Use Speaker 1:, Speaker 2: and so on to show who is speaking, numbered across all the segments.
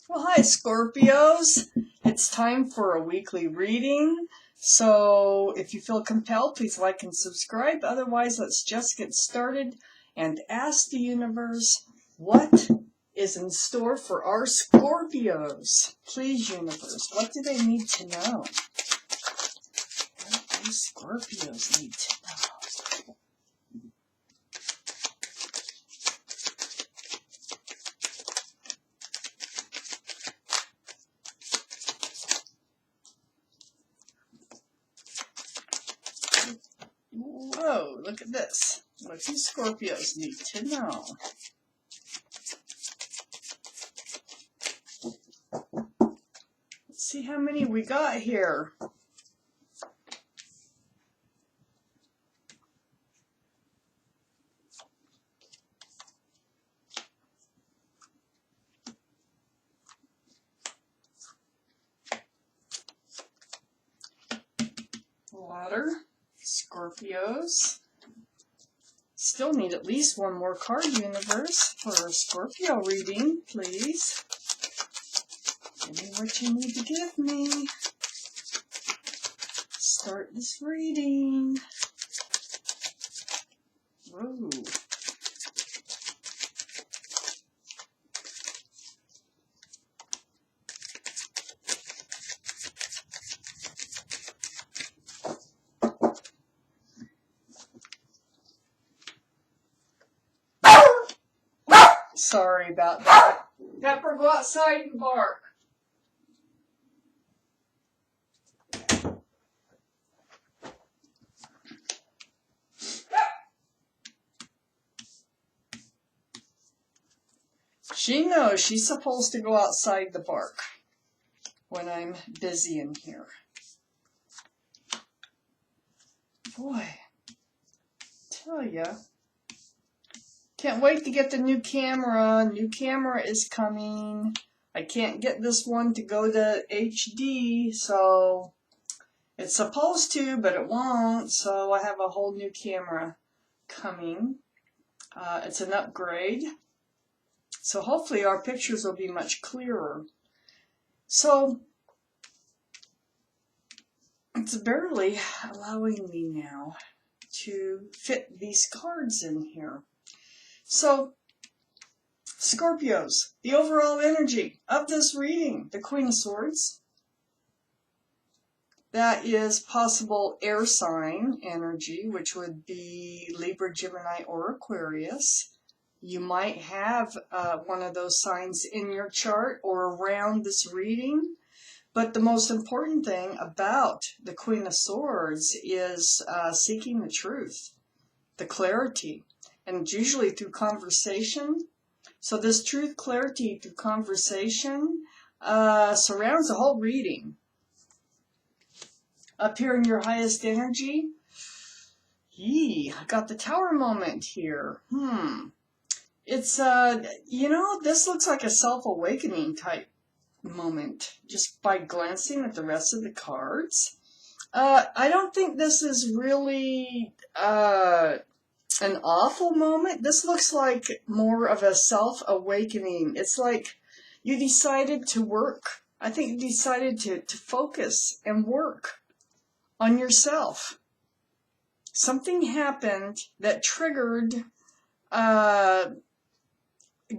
Speaker 1: Well, hi, Scorpios. It's time for a weekly reading. So if you feel compelled, please like and subscribe. Otherwise, let's just get started and ask the universe what is in store for our Scorpios. Please, universe, what do they need to know? What do Scorpios need to know? Whoa, look at this. What do Scorpios need to know? Let's see how many we got here. Water, Scorpios. Still need at least one more card, universe, for a Scorpio reading, please. Give me what you need to give me. Start this reading. Whoa. Sorry about that. Pepper, go outside and bark. She knows she's supposed to go outside the bark when I'm busy in here. Boy, tell ya. Can't wait to get the new camera. New camera is coming. I can't get this one to go to HD, so it's supposed to, but it won't. So I have a whole new camera coming. It's an upgrade. So hopefully our pictures will be much clearer. So it's barely allowing me now to fit these cards in here. So, Scorpios, the overall energy of this reading, the Queen of Swords. That is possible air sign energy, which would be Libra, Gemini, or Aquarius. You might have one of those signs in your chart or around this reading. But the most important thing about the Queen of Swords is seeking the truth, the clarity. And it's usually through conversation. So this truth, clarity through conversation surrounds the whole reading. Up here in your highest energy, I got the Tower moment here. It's, this looks like a self-awakening type moment just by glancing at the rest of the cards. I don't think this is really an awful moment. This looks like more of a self-awakening. It's like you decided to work. I think you decided to focus and work on yourself. Something happened that triggered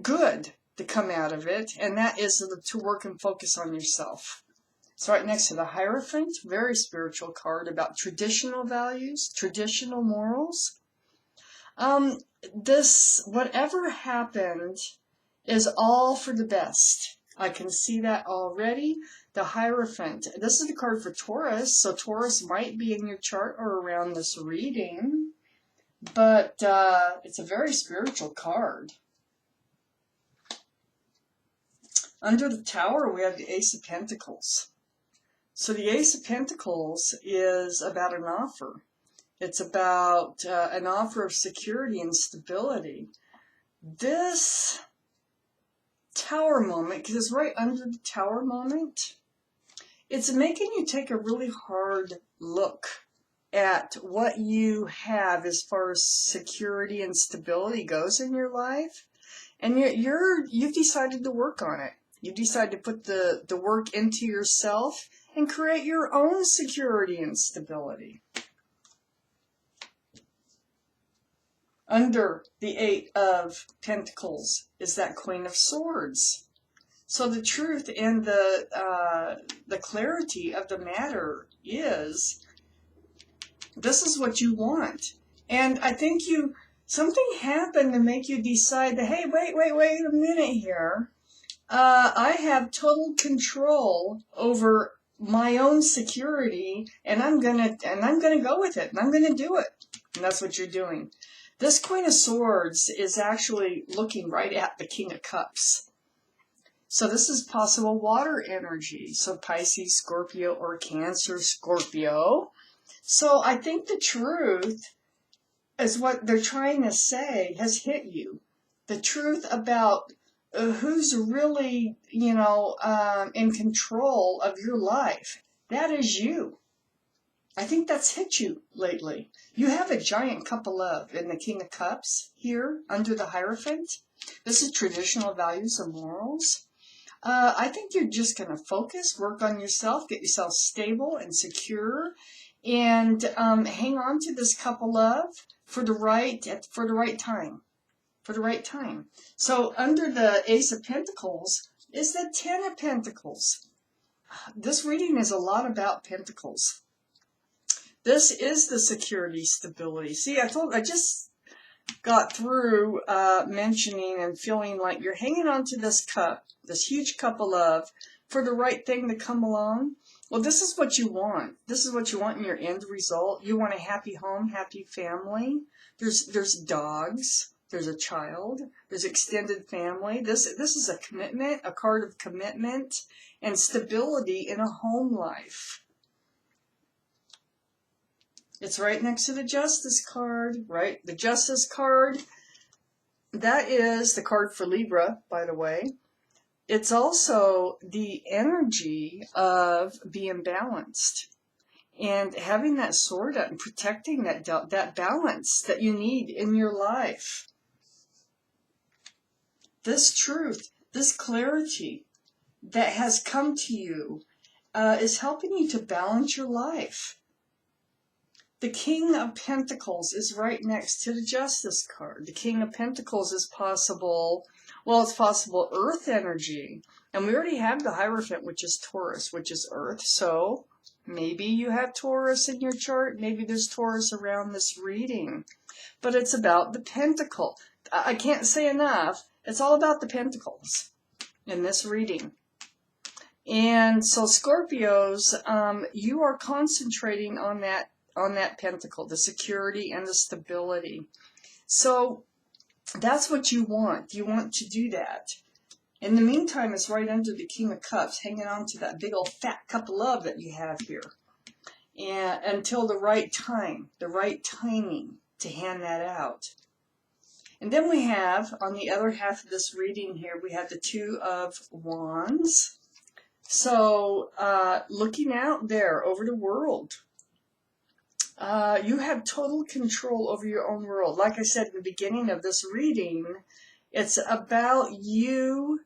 Speaker 1: good to come out of it, and that is to work and focus on yourself. It's right next to the Hierophant, very spiritual card about traditional values, traditional morals. Whatever happened is all for the best. I can see that already. The Hierophant. This is the card for Taurus, so Taurus might be in your chart or around this reading, but it's a very spiritual card. Under the Tower, we have the Ace of Pentacles. So the Ace of Pentacles is about an offer. It's about an offer of security and stability. This Tower moment, because it's right under the Tower moment, it's making you take a really hard look at what you have as far as security and stability goes in your life. And you've decided to work on it. You decide to put the work into yourself and create your own security and stability. Under the Eight of Pentacles is that Queen of Swords. So the truth and the clarity of the matter is, this is what you want. And I think something happened to make you decide that, hey, wait a minute here. I have total control over my own security, and I'm gonna go with it, and I'm gonna do it. And that's what you're doing. This Queen of Swords is actually looking right at the King of Cups. So this is possible water energy. So Pisces, Scorpio, or Cancer, Scorpio. So I think the truth is what they're trying to say has hit you. The truth about who's really, in control of your life. That is you. I think that's hit you lately. You have a giant cup of love in the King of Cups here under the Hierophant. This is traditional values and morals. I think you're just going to focus, work on yourself, get yourself stable and secure, and hang on to this cup of love for the right time. For the right time. So under the Ace of Pentacles is the Ten of Pentacles. This reading is a lot about Pentacles. This is the security, stability. See, I just got through mentioning and feeling like you're hanging on to this cup, this huge cup of love, for the right thing to come along. Well, this is what you want. This is what you want in your end result. You want a happy home, happy family. There's dogs. There's a child. There's extended family. This is a commitment, a card of commitment and stability in a home life. It's right next to the Justice card, right? The Justice card, that is the card for Libra, by the way. It's also the energy of being balanced and having that sword out and protecting that balance that you need in your life. This truth, this clarity that has come to you is helping you to balance your life. The King of Pentacles is right next to the Justice card. The King of Pentacles is possible, well, it's possible Earth energy. And we already have the Hierophant, which is Taurus, which is Earth. So maybe you have Taurus in your chart. Maybe there's Taurus around this reading. But it's about the Pentacle. I can't say enough. It's all about the Pentacles in this reading. And so Scorpios, you are concentrating on that pentacle, the security and the stability. So that's what you want. You want to do that. In the meantime, it's right under the King of Cups, hanging on to that big old fat cup of love that you have here. And until the right time, the right timing to hand that out. And then we have, on the other half of this reading here, we have the Two of Wands. So looking out there over the world, you have total control over your own world. Like I said in the beginning of this reading, it's about you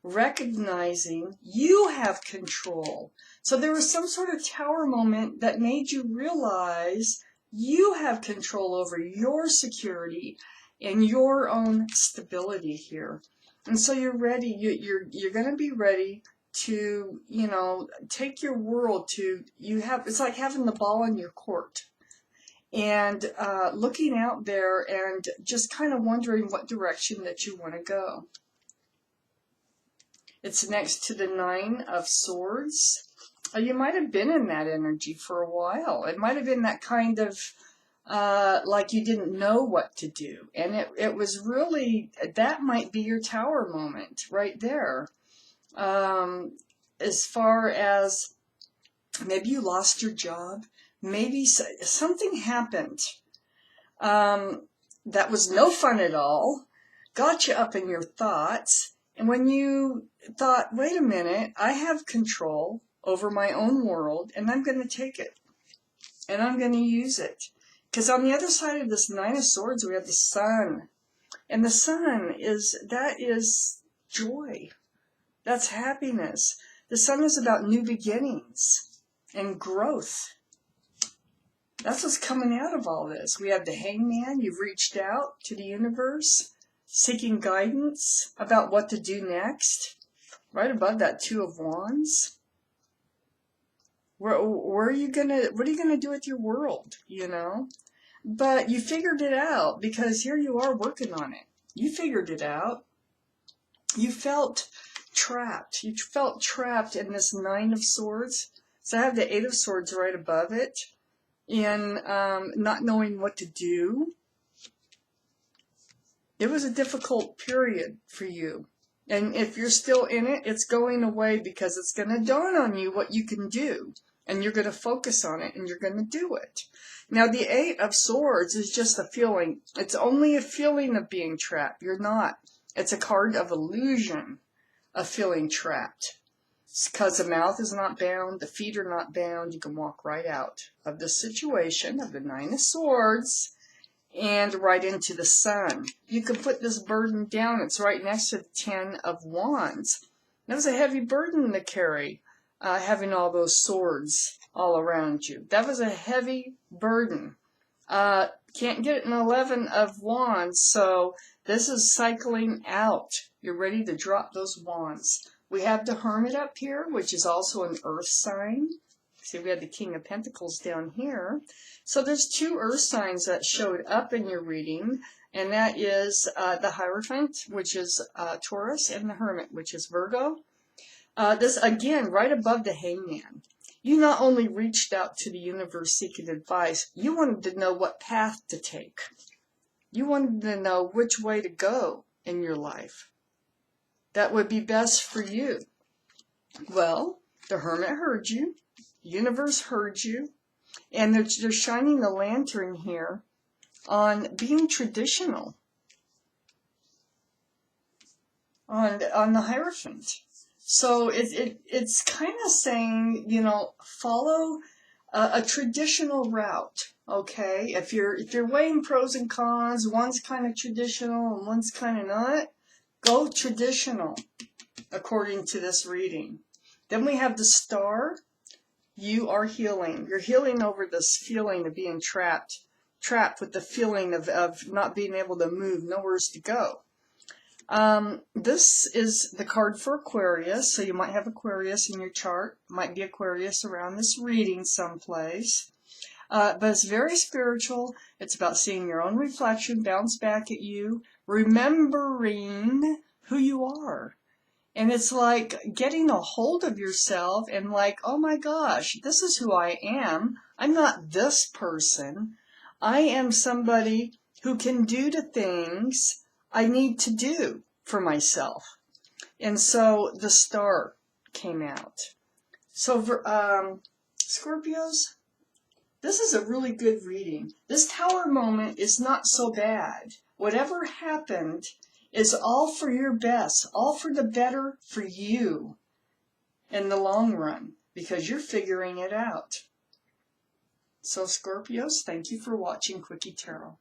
Speaker 1: recognizing you have control. So there was some sort of tower moment that made you realize you have control over your security and your own stability here. And so you're ready. You're going to be ready to, take your world to, it's like having the ball in your court. And looking out there and just kind of wondering what direction that you want to go. It's next to the Nine of Swords. You might have been in that energy for a while. It might have been that kind of like you didn't know what to do. And it was really, that might be your tower moment right there. As far as maybe you lost your job. Maybe something happened that was no fun at all, got you up in your thoughts, and when you thought, wait a minute, I have control over my own world, and I'm going to take it, and I'm going to use it. Because on the other side of this Nine of Swords, we have the Sun, and the Sun is joy. That's happiness. The Sun is about new beginnings and growth. That's what's coming out of all this. We have the Hangman. You've reached out to the universe, seeking guidance about what to do next. Right above that, Two of Wands. Where are you gonna? What are you gonna do with your world? You know, but you figured it out because here you are working on it. You figured it out. You felt trapped. You felt trapped in this Nine of Swords. So I have the Eight of Swords right above it, and not knowing what to do. It was a difficult period for you. And if you're still in it, it's going away because it's going to dawn on you what you can do. And you're going to focus on it and you're going to do it. Now, the Eight of Swords is just a feeling. It's only a feeling of being trapped. You're not. It's a card of illusion of feeling trapped. Because the mouth is not bound, the feet are not bound. You can walk right out of the situation of the Nine of Swords and right into the Sun. You can put this burden down. It's right next to the Ten of Wands. That was a heavy burden to carry, having all those swords all around you. That was a heavy burden. Can't get an 11 of Wands, so this is cycling out. You're ready to drop those wands. We have the Hermit up here, which is also an earth sign. See, we had the King of Pentacles down here. So there's two earth signs that showed up in your reading, and that is the Hierophant, which is Taurus, and the Hermit, which is Virgo. This, again, right above the Hangman. You not only reached out to the universe seeking advice, you wanted to know what path to take. You wanted to know which way to go in your life that would be best for you. Well, the Hermit heard you. The universe heard you. And they're shining the lantern here on being traditional. On the Hierophant. So it's kind of saying, you know, follow a traditional route. Okay, if you're weighing pros and cons, one's kind of traditional and one's kind of not, go traditional according to this reading. Then we have the Star. You are healing. You're healing over this feeling of being trapped with the feeling of not being able to move, nowhere to go. This is the card for Aquarius, so you might have Aquarius in your chart. Might be Aquarius around this reading someplace. But it's very spiritual. It's about seeing your own reflection bounce back at you, remembering who you are. And it's like getting a hold of yourself and like, oh my gosh, this is who I am. I'm not this person. I am somebody who can do the things I need to do for myself. And so the Star came out. So for Scorpios, this is a really good reading. This Tower moment is not so bad. Whatever happened is all for your best, all for the better for you in the long run, because you're figuring it out. So Scorpios, thank you for watching Quickie Tarot.